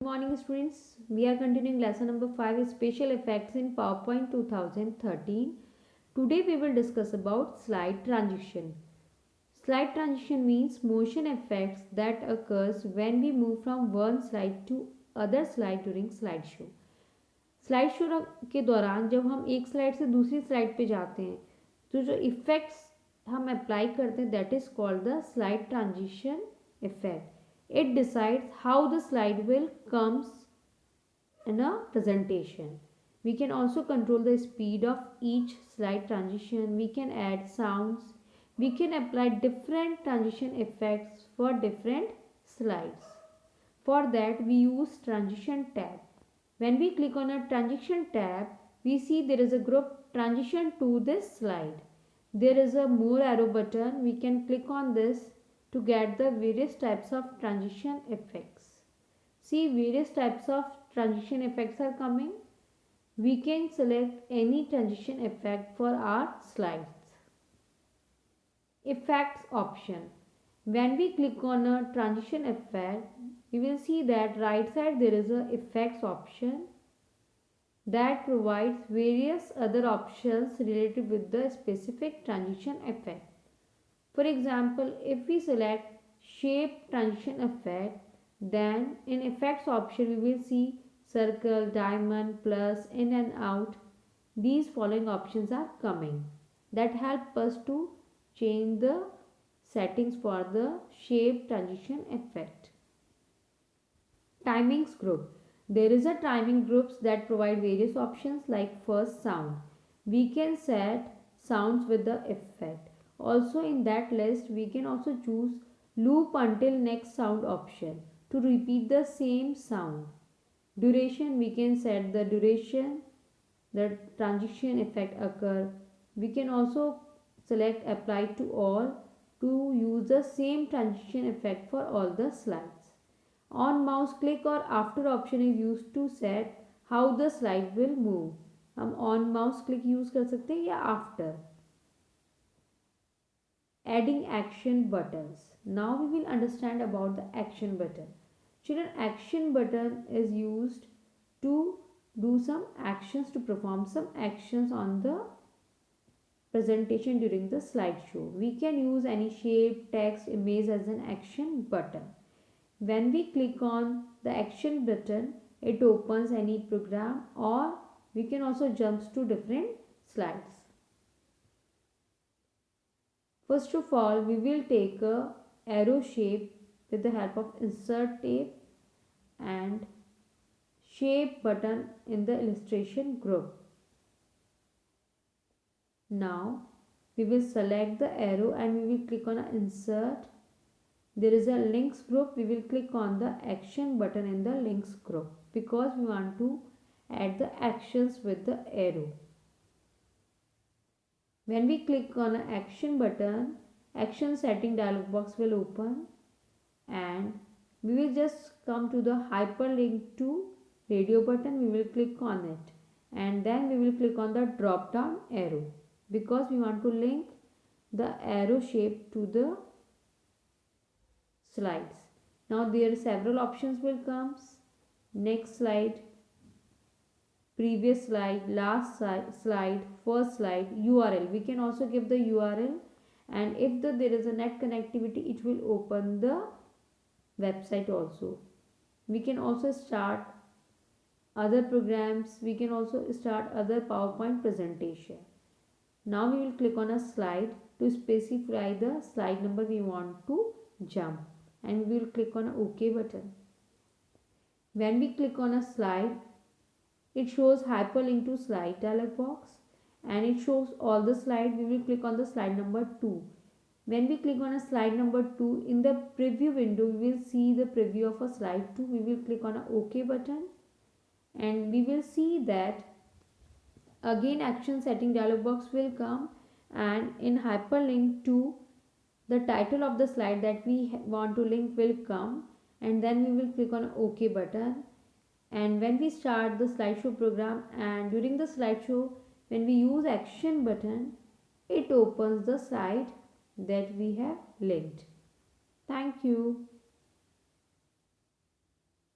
Good morning students. We are continuing lesson number 5 special effects in PowerPoint 2013. Today we will discuss about slide transition. Slide transition means motion effects that occurs when we move from one slide to other slide during slideshow. Slide show के दौरान जब हम एक slide से दूसरी slide पे जाते हैं तो जो इफ़ेक्ट्स हम अप्लाई करते हैं that is called the slide transition effect. It decides how the slide will comes in a presentation. We can also control the speed of each slide transition. We can add sounds. We can apply different transition effects for different slides. For that we use transition tab. When we click on a transition tab, we see there is a group transition to this slide. There is a more arrow button. We can click on this to get the various types of transition effects. See, various types of transition effects are coming. We can select any transition effect for our slides. Effects option. When we click on a transition effect, you will see that right side there is a effects option that provides various other options related with the specific transition effect. For example, if we select shape transition effect, then in effects option we will see circle, diamond, plus, in and out. These following options are coming that help us to change the settings for the shape transition effect. Timings group. There is a timing groups that provide various options like first sound. We can set sounds with the effect. Also in that list we can also choose loop until next sound option to repeat the same sound. Duration, we can set the duration the transition effect occur. We can also select apply to all to use the same transition effect for all the slides. On mouse click or after option is used to set how the slide will move. हम on mouse click use कर सकते हैं या after. Adding action buttons. Now we will understand about the action button. Children, action button is used to do some actions, to perform some actions on the presentation during the slideshow. We can use any shape, text, image as an action button. When we click on the action button, it opens any program or we can also jump to different slides. First of all, we will take a arrow shape with the help of insert tape and shape button in the illustration group. Now we will select the arrow and we will click on insert. There is a links group. We will click on the action button in the links group because we want to add the actions with the arrow. When we click on an action button, action setting dialog box will open and we will just come to the hyperlink to radio button. We will click on it and then we will click on the drop down arrow because we want to link the arrow shape to the slides. Now there are several options will come. Next slide, previous slide, last slide, first slide, URL. We can also give the URL and if there is a net connectivity it will open the website also. We can also start other programs. We can also start other PowerPoint presentation. Now we will click on a slide to specify the slide number we want to jump and we will click on OK button. When we click on a slide, it shows hyperlink to slide dialog box and it shows all the slide. We will click on the slide number 2. When we click on a slide number 2, in the preview window we will see the preview of a slide 2. We will click on a OK button and we will see that again action setting dialog box will come and in hyperlink to the title of the slide that we want to link will come and then we will click on OK button. And when we start the slideshow program and during the slideshow when we use action button, it opens the slide that we have linked. Thank you.